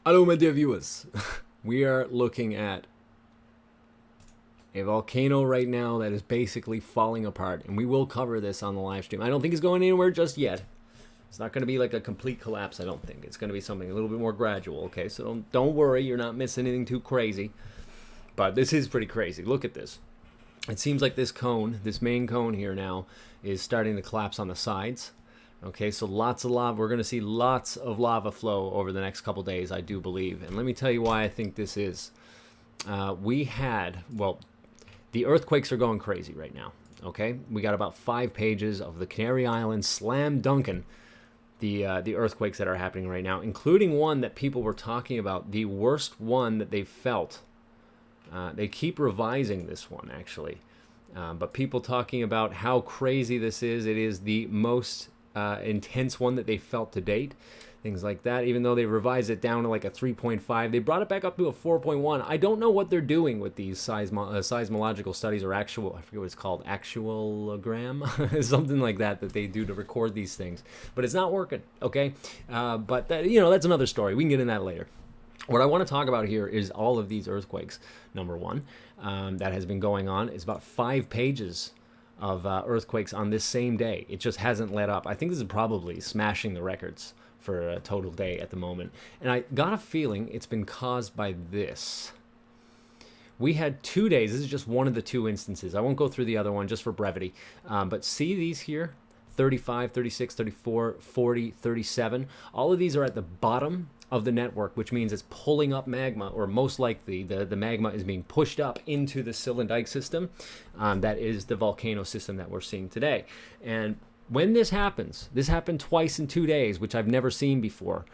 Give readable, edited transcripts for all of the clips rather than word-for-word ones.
Hello, my dear viewers. We are looking at a volcano right now that is basically falling apart, and we will cover this on the live stream. I don't think it's going anywhere just yet. It's not going to be like a complete collapse, I don't think. It's going to be something a little bit more gradual, okay? So don't worry, you're not missing anything too crazy. But this is pretty crazy. Look at this. It seems like this cone, this main cone here now, is starting to collapse on the sides. Okay, so lots of lava. We're going to see lots of lava flow over the next couple days, I do believe. And let me tell you why I think this is. Well, the earthquakes are going crazy right now. Okay, we got about 5 pages of the Canary Islands slam dunking the earthquakes that are happening right now, including one that people were talking about, the worst one that they've felt. They keep revising this one, actually. But people talking about how crazy this is. It is the most intense one that they felt to date, things like that. Even though they revised it down to like a 3.5, they brought it back up to a 4.1. I don't know what they're doing with these seismological studies, or actual, I forget what it's called, actualogram, something like that they do to record these things, but it's not working. Okay, but that, that's another story. We can get in that later. What I want to talk about here is all of these earthquakes. Number one, that has been going on. It's about 5 pages of earthquakes on this same day. It just hasn't let up. I think this is probably smashing the records for a total day at the moment. And I got a feeling it's been caused by this. We had 2 days. This is just one of the 2 instances. I won't go through the other one just for brevity. But see these here? 35, 36, 34, 40, 37. All of these are at the bottom of the network, which means it's pulling up magma, or most likely the magma is being pushed up into the Silindike system. That is the volcano system that we're seeing today. And when this happened twice in 2 days, which I've never seen before.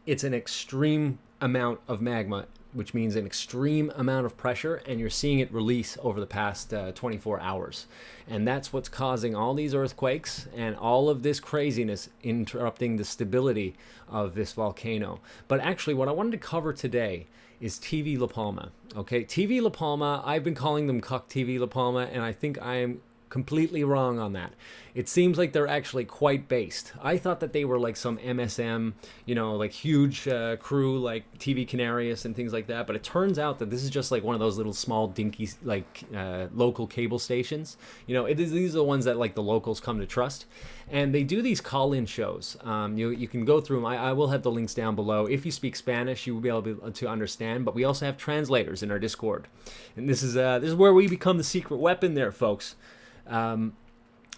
It's an extreme amount of magma, which means an extreme amount of pressure, and you're seeing it release over the past 24 hours. And that's what's causing all these earthquakes and all of this craziness, interrupting the stability of this volcano. But actually, what I wanted to cover today is TV La Palma. Okay, TV La Palma, I've been calling them Cuck TV La Palma, and I think I am completely wrong on that. It seems like they're actually quite based. I thought that they were like some MSM, like huge crew like TV Canarius and things like that, but it turns out that this is just like one of those little small dinky like local cable stations. These are the ones that like the locals come to trust, and they do these call-in shows. You can go through them. I will have the links down below. If you speak Spanish, you will be able to understand, but we also have translators in our Discord, and this is where we become the secret weapon there, folks.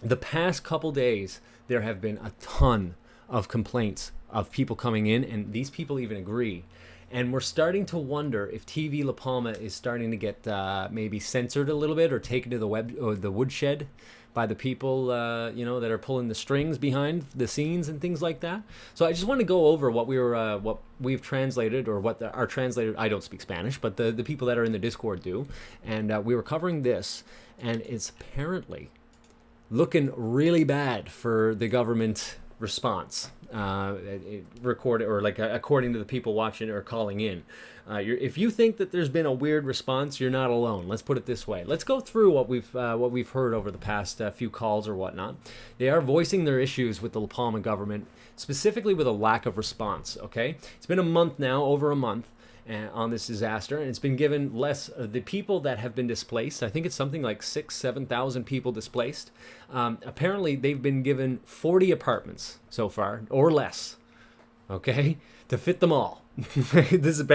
The past couple days, there have been a ton of complaints of people coming in, and these people even agree. And we're starting to wonder if TV La Palma is starting to get maybe censored a little bit, or taken to the woodshed by the people that are pulling the strings behind the scenes and things like that. So I just want to go over what we've translated, or what our translator, I don't speak Spanish, but the people that are in the Discord do. And we were covering this, and it's apparently looking really bad for the government response. Recorded, or like according to the people watching or calling in. If you think that there's been a weird response, you're not alone. Let's put it this way. Let's go through what we've heard over the past few calls or whatnot. They are voicing their issues with the La Palma government, specifically with a lack of response. Okay, it's been a month now, over a month, on this disaster, and it's been given less. The people that have been displaced, I think it's something like 7,000 people displaced. Apparently, they've been given 40 apartments so far, or less. Okay, to fit them all. This is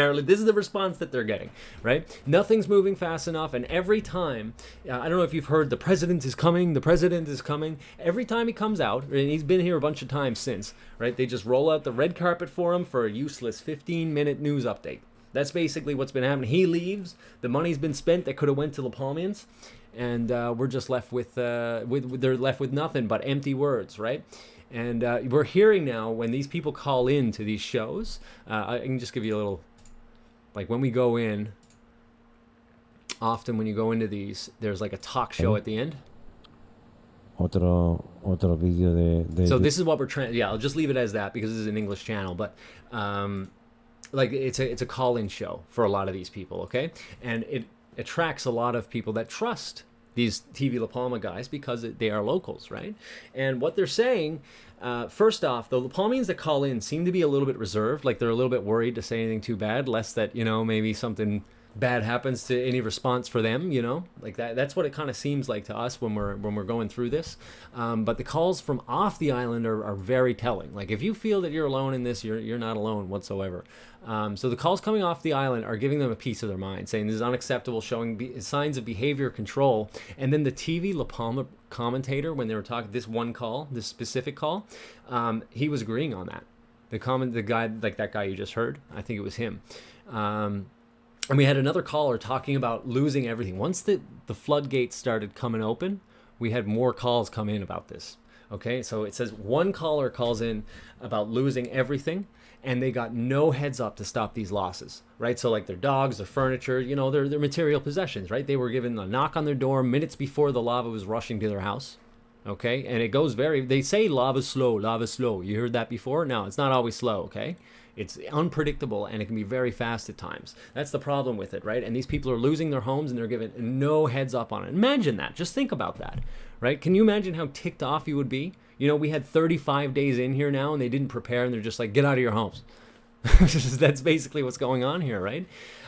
the response that they're getting, right? Nothing's moving fast enough, and every time, I don't know if you've heard, the president is coming. Every time he comes out, and he's been here a bunch of times since, right? They just roll out the red carpet for him for a useless 15-minute news update. That's basically what's been happening. He leaves. The money's been spent that could have went to the palmians, and we're just left with they're left with nothing but empty words, right? And we're hearing now, when these people call in to these shows, I can just give you a little, like when we go in, often when you go into these, there's like a talk show at the end. Otro video de So this is what we're I'll just leave it as that because this is an English channel, but like it's a call-in show for a lot of these people, okay? And it attracts a lot of people that trust these TV La Palma guys, because they are locals, right? And what they're saying, first off, the palmians that call in seem to be a little bit reserved, like they're a little bit worried to say anything too bad, lest that, maybe something bad happens to any response for them, like that's what it kind of seems like to us when we're going through this. But the calls from off the island are very telling. Like, if you feel that you're alone in this, you're not alone whatsoever. So the calls coming off the island are giving them a piece of their mind, saying this is unacceptable, showing signs of behavior control. And then the TV La Palma commentator, when they were talking this one call, this specific call, he was agreeing on that. The guy, like that guy you just heard, I think it was him. And we had another caller talking about losing everything. Once the floodgates started coming open, we had more calls come in about this. Okay, so it says one caller calls in about losing everything, and they got no heads up to stop these losses, right? So like their dogs, their furniture, their material possessions, right? They were given a knock on their door minutes before the lava was rushing to their house. Okay, and it goes they say lava's slow, lava's slow. You heard that before? No, it's not always slow, okay? It's unpredictable, and it can be very fast at times. That's the problem with it, right? And these people are losing their homes, and they're given no heads up on it. Imagine that. Just think about that, right? Can you imagine how ticked off you would be? We had 35 days in here now, and they didn't prepare, and they're just like, get out of your homes. That's basically what's going on here, right?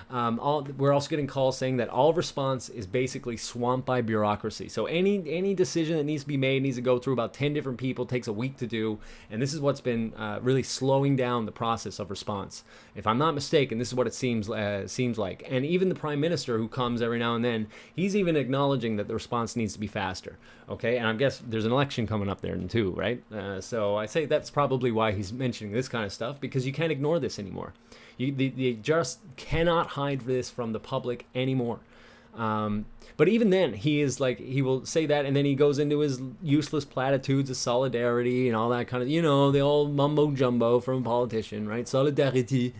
We're also getting calls saying that all response is basically swamped by bureaucracy. So any decision that needs to be made needs to go through about 10 different people, takes a week to do, and this is what's been really slowing down the process of response. If I'm not mistaken, this is what it seems like. And even the Prime Minister, who comes every now and then, he's even acknowledging that the response needs to be faster. Okay, and I guess there's an election coming up there too, right? So I say that's probably why he's mentioning this kind of stuff, because you can't ignore this anymore. They just cannot hide this from the public anymore. But even then, he will say that, and then he goes into his useless platitudes of solidarity and all that kind of, the old mumbo jumbo from a politician, right? Solidarity.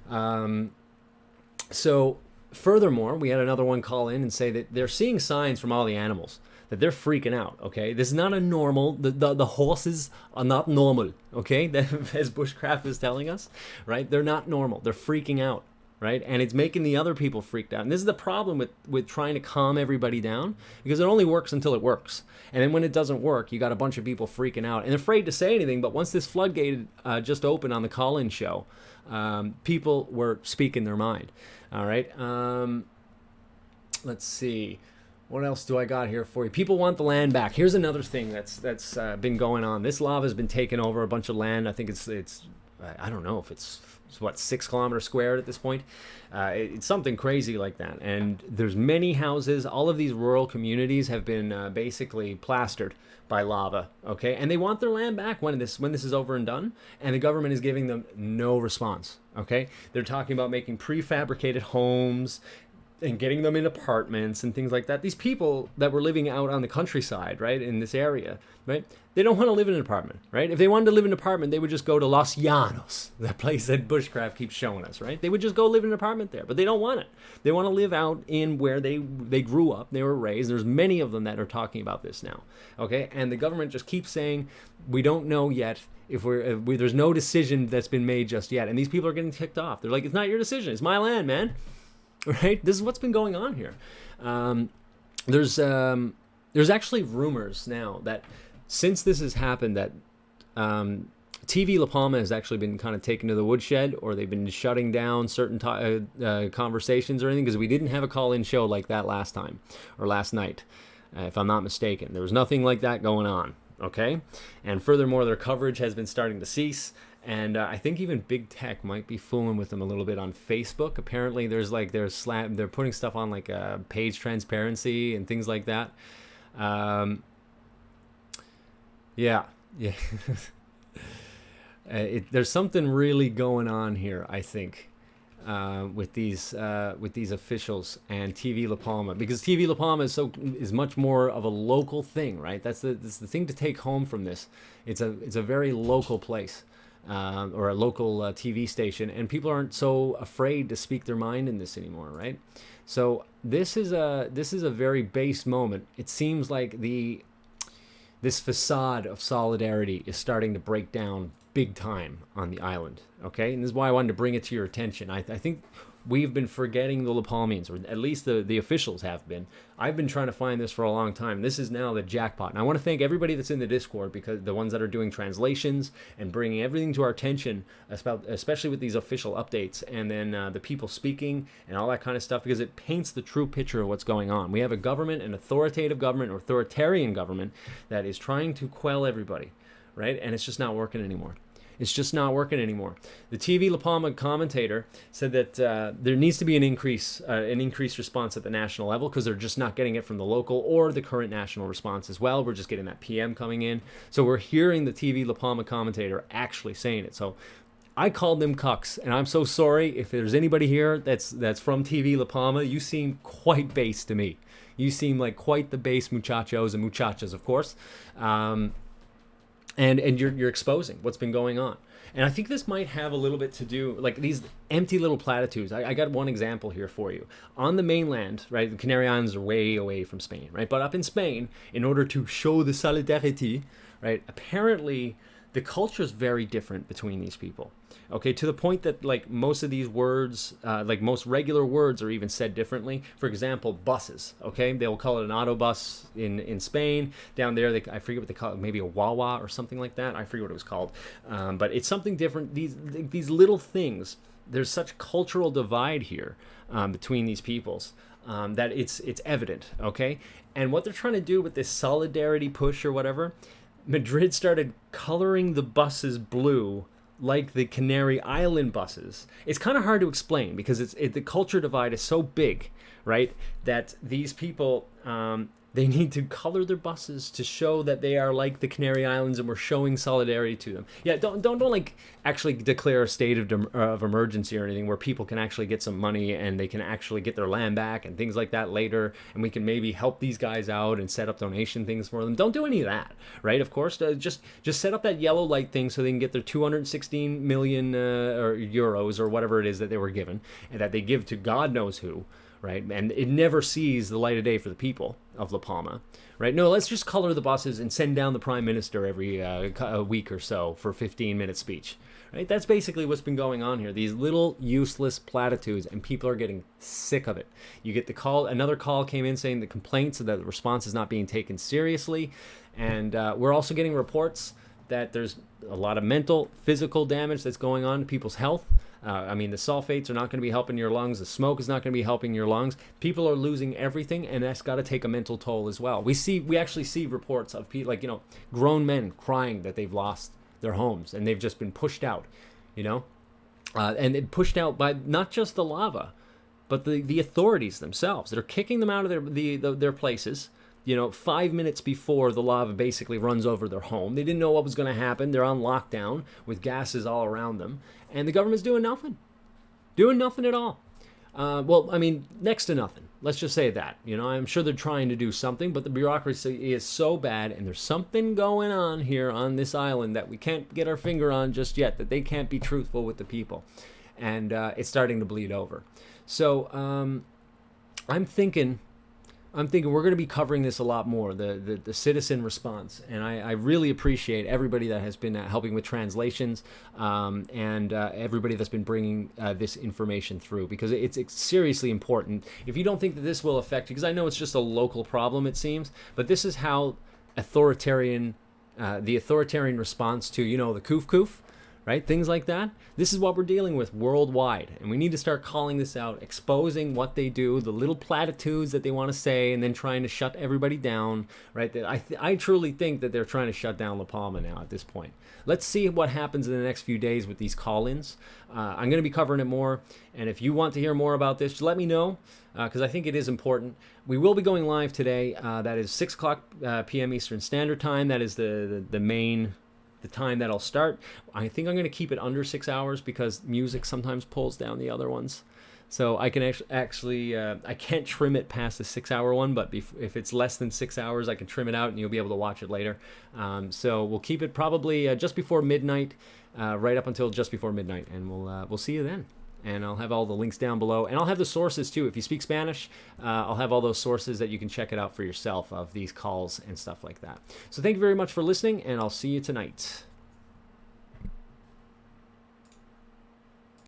So furthermore, we had another one call in and say that they're seeing signs from all the animals that they're freaking out. Okay, this is not a normal. The horses are not normal. Okay, as Bushcraft is telling us, right? They're not normal. They're freaking out, right? And it's making the other people freaked out. And this is the problem with trying to calm everybody down, because it only works until it works. And then when it doesn't work, you got a bunch of people freaking out and afraid to say anything. But once this floodgate just opened on the call-in show, people were speaking their mind. All right. Let's see. What else do I got here for you? People want the land back. Here's another thing that's been going on. This lava has been taking over a bunch of land. I think it's I don't know if it's 6 kilometers squared at this point. It's something crazy like that. And there's many houses. All of these rural communities have been basically plastered by lava. Okay, and they want their land back when this is over and done. And the government is giving them no response. Okay, they're talking about making prefabricated homes and getting them in apartments and things like that. These people that were living out on the countryside, right, in this area, right, they don't want to live in an apartment, right? If they wanted to live in an apartment, they would just go to Los Llanos, that place that Bushcraft keeps showing us, right? They would just go live in an apartment there, but they don't want it. They want to live out in where they grew up, they were raised. There's many of them that are talking about this now, okay? And the government just keeps saying, we don't know yet if there's no decision that's been made just yet. And these people are getting ticked off. They're like, it's not your decision. It's my land, man. Right? This is what's been going on here. There's actually rumors now that since this has happened, that TV La Palma has actually been kind of taken to the woodshed, or they've been shutting down certain conversations or anything, because we didn't have a call-in show like that last time, or last night, if I'm not mistaken. There was nothing like that going on, okay? And furthermore, their coverage has been starting to cease. And I think even big tech might be fooling with them a little bit on Facebook. Apparently, they're putting stuff on like page transparency and things like that. Yeah. There's something really going on here, I think, with these officials and TV La Palma, because TV La Palma is much more of a local thing, right? That's the thing to take home from this. It's a very local place. Or a local TV station, and people aren't so afraid to speak their mind in this anymore, right? So this is a very base moment. It seems like this facade of solidarity is starting to break down big time on the island, okay? And this is why I wanted to bring it to your attention. I think we've been forgetting the lapalmians, or at least the officials have been. I've been trying to find this for a long time. This is now the jackpot. And I want to thank everybody that's in the Discord, because the ones that are doing translations and bringing everything to our attention, especially with these official updates, and then the people speaking and all that kind of stuff, because it paints the true picture of what's going on. We have a government, an authoritative government, or authoritarian government, that is trying to quell everybody, right? And it's just not working anymore. It's just not working anymore. The TV La Palma commentator said that there needs to be an increased response at the national level, because they're just not getting it from the local or the current national response as well. We're just getting that PM coming in. So we're hearing the TV La Palma commentator actually saying it. So I called them cucks, and I'm so sorry if there's anybody here that's from TV La Palma. You seem quite base to me. You seem like quite the base muchachos and muchachas, of course. And you're exposing what's been going on. And I think this might have a little bit to do, like these empty little platitudes. I got one example here for you. On the mainland, right, the Canary Islands are way away from Spain, right? But up in Spain, in order to show the solidarity, right, apparently the culture is very different between these people. Okay, to the point that like most of these words, like most regular words, are even said differently. For example, buses. Okay, they will call it an autobus in Spain. Down there, I forget what they call it, maybe a wawa or something like that. I forget what it was called, but it's something different. These little things. There's such cultural divide here between these peoples that it's evident. Okay, and what they're trying to do with this solidarity push or whatever, Madrid started coloring the buses blue like the Canary Island buses. It's kind of hard to explain, because the culture divide is so big, right, that these people, they need to color their buses to show that they are like the Canary Islands, and we're showing solidarity to them. Yeah, don't like actually declare a state of emergency or anything, where people can actually get some money and they can actually get their land back and things like that later, and we can maybe help these guys out and set up donation things for them. Don't do any of that, right? Of course, just set up that yellow light thing so they can get their 216 million or euros or whatever it is that they were given, and that they give to God knows who. Right, and it never sees the light of day for the people of La Palma, right? No, let's just color the buses and send down the prime minister every a week or so for a 15-minute speech, right? That's basically what's been going on here. These little useless platitudes, and people are getting sick of it. You get the call. Another call came in saying the complaints that the response is not being taken seriously, and we're also getting reports that there's a lot of mental, physical damage that's going on to people's health. I mean, the sulfates are not going to be helping your lungs. The smoke is not going to be helping your lungs. People are losing everything, and that's got to take a mental toll as well. We actually see reports of people, like, grown men crying that they've lost their homes and they've just been pushed out, and it pushed out by not just the lava, but the authorities themselves. They're kicking them out of their places. 5 minutes before the lava basically runs over their home. They didn't know what was going to happen. They're on lockdown with gases all around them. And the government's doing nothing. Doing nothing at all. Well, I mean, next to nothing. Let's just say that. I'm sure they're trying to do something, but the bureaucracy is so bad, and there's something going on here on this island that we can't get our finger on just yet, that they can't be truthful with the people. And it's starting to bleed over. So I'm thinking we're going to be covering this a lot more, the citizen response. And I really appreciate everybody that has been helping with translations, and everybody that's been bringing this information through, because it's seriously important. If you don't think that this will affect you, because I know it's just a local problem, it seems, but this is how the authoritarian response to, the koof, right? Things like that. This is what we're dealing with worldwide. And we need to start calling this out, exposing what they do, the little platitudes that they want to say, and then trying to shut everybody down, right? I truly think that they're trying to shut down La Palma now at this point. Let's see what happens in the next few days with these call-ins. I'm going to be covering it more. And if you want to hear more about this, just let me know, because I think it is important. We will be going live today. That is 6 o'clock p.m. Eastern Standard Time. That is the time that I'll start. I think I'm going to keep it under 6 hours, because music sometimes pulls down the other ones. So I can actually I can't trim it past the 6 hour one, but if it's less than 6 hours, I can trim it out and you'll be able to watch it later. So we'll keep it probably just before midnight, right up until just before midnight, and we'll see you then. And I'll have all the links down below, and I'll have the sources too. If you speak Spanish, I'll have all those sources that you can check it out for yourself of these calls and stuff like that. So thank you very much for listening, and I'll see you tonight.